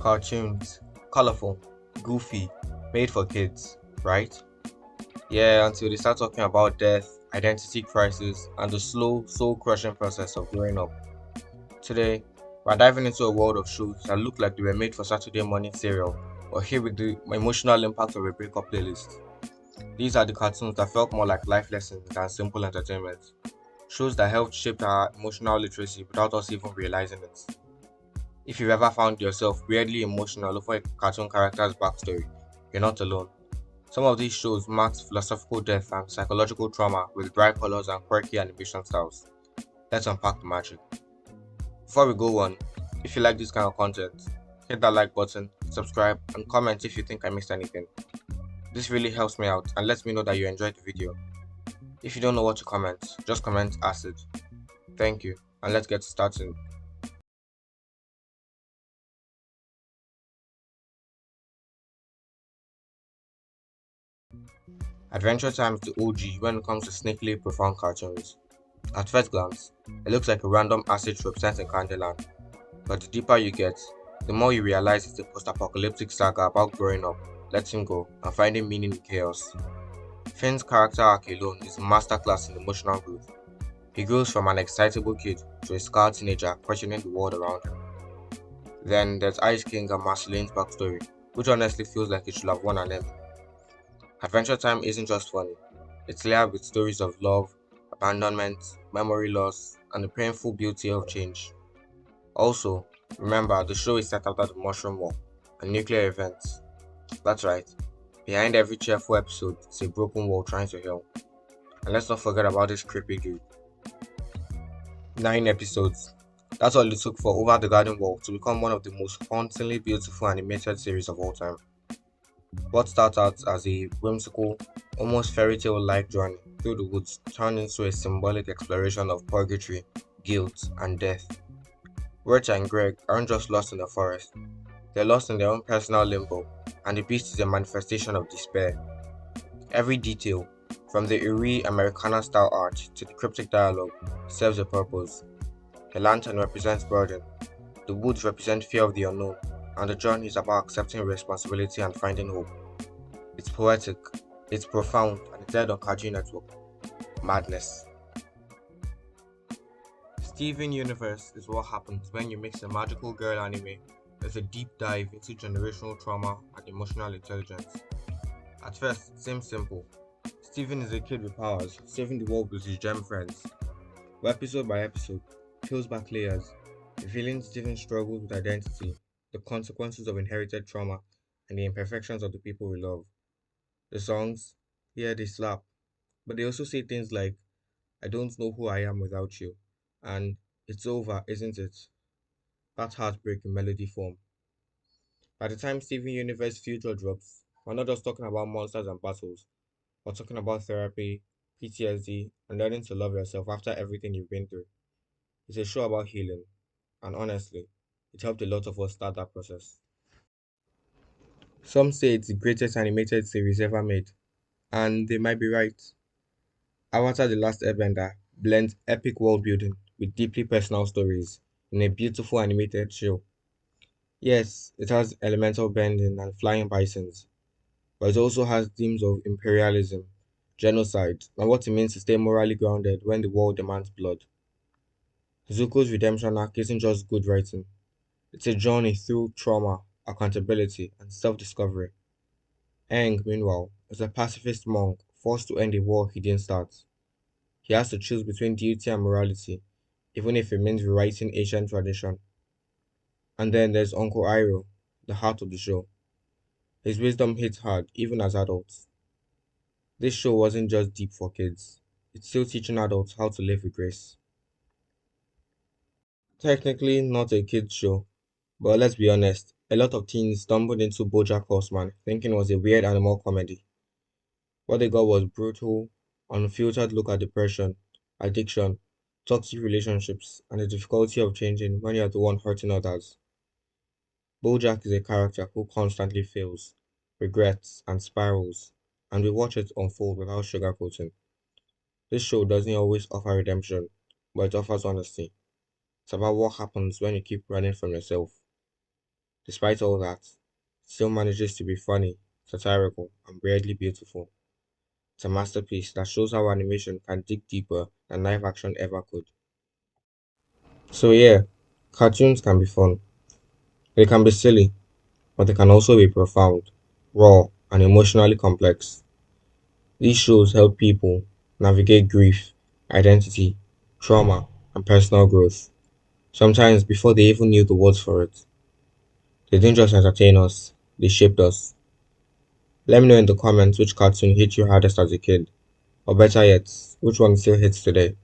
Cartoons, colorful, goofy, made for kids, right? Yeah, until they start talking about death, identity crisis, and the slow, soul crushing process of growing up. Today, we're diving into a world of shows that look like they were made for Saturday morning cereal, but here with the emotional impact of a breakup playlist. These are the cartoons that felt more like life lessons than simple entertainment. Shows that helped shape our emotional literacy without us even realizing it. If you've ever found yourself weirdly emotional over a cartoon character's backstory, you're not alone. Some of these shows marked philosophical depth and psychological trauma with bright colors and quirky animation styles. Let's unpack the magic. Before we go on, if you like this kind of content, hit that like button, subscribe, and comment if you think I missed anything. This really helps me out and lets me know that you enjoyed the video. If you don't know what to comment, just comment acid. Thank you, and let's get started. Adventure Time is the OG when it comes to sneakily profound cartoons. At first glance, it looks like a random acid trip sent in Candyland, but the deeper you get, the more you realize it's a post-apocalyptic saga about growing up, letting go, and finding meaning in chaos. Finn's character arc alone is a masterclass in emotional growth. He grows from an excitable kid to a scarred teenager questioning the world around him. Then there's Ice King and Marceline's backstory, which honestly feels like it should have won an Emmy. Adventure Time isn't just funny, it's layered with stories of love, abandonment, memory loss, and the painful beauty of change. Also, remember the show is set after the Mushroom War, a nuclear event. That's right, behind every cheerful episode is a broken world trying to heal. And let's not forget about this creepy dude. 9 episodes. That's all it took for Over the Garden Wall to become one of the most hauntingly beautiful animated series of all time. What started out as a whimsical, almost fairy tale like journey through the woods turned into a symbolic exploration of purgatory, guilt, and death. Roach and Greg aren't just lost in the forest, they're lost in their own personal limbo, and the beast is a manifestation of despair. Every detail, from the eerie Americana style art to the cryptic dialogue, serves a purpose. The lantern represents burden, the woods represent fear of the unknown, and the journey is about accepting responsibility and finding hope. It's poetic, it's profound, and it's aired on Cartoon Network. Madness. Steven Universe is what happens when you mix a magical girl anime with a deep dive into generational trauma and emotional intelligence. At first, it seems simple. Steven is a kid with powers, saving the world with his gem friends. But episode by episode, peels back layers, revealing Steven's struggles with identity, the consequences of inherited trauma, and the imperfections of the people we love. The songs, yeah, they slap, but they also say things like, I don't know who I am without you, and it's over, isn't it? That's heartbreak in melody form. By the time Steven Universe Future drops, we're not just talking about monsters and battles, we're talking about therapy, PTSD, and learning to love yourself after everything you've been through. It's a show about healing, and honestly, it helped a lot of us start that process. Some say it's the greatest animated series ever made, and they might be right. Avatar The Last Airbender blends epic world building with deeply personal stories in a beautiful animated show. Yes, it has elemental bending and flying bisons, but it also has themes of imperialism, genocide, and what it means to stay morally grounded when the world demands blood. Zuko's redemption arc isn't just good writing, it's a journey through trauma, accountability, and self discovery. Aang, meanwhile, is a pacifist monk forced to end a war he didn't start. He has to choose between duty and morality, even if it means rewriting ancient tradition. And then there's Uncle Iroh, the heart of the show. His wisdom hits hard, even as adults. This show wasn't just deep for kids, it's still teaching adults how to live with grace. Technically, not a kids' show, but let's be honest, a lot of teens stumbled into BoJack Horseman thinking it was a weird animal comedy. What they got was brutal, unfiltered look at depression, addiction, toxic relationships, and the difficulty of changing when you're the one hurting others. BoJack is a character who constantly fails, regrets, and spirals, and we watch it unfold without sugarcoating. This show doesn't always offer redemption, but it offers honesty. It's about what happens when you keep running from yourself. Despite all that, it still manages to be funny, satirical, and weirdly beautiful. It's a masterpiece that shows how animation can dig deeper than live action ever could. So yeah, cartoons can be fun. They can be silly, but they can also be profound, raw, and emotionally complex. These shows help people navigate grief, identity, trauma, and personal growth, sometimes before they even knew the words for it. They didn't just entertain us, they shaped us. Let me know in the comments which cartoon hit you hardest as a kid, or better yet, which one still hits today.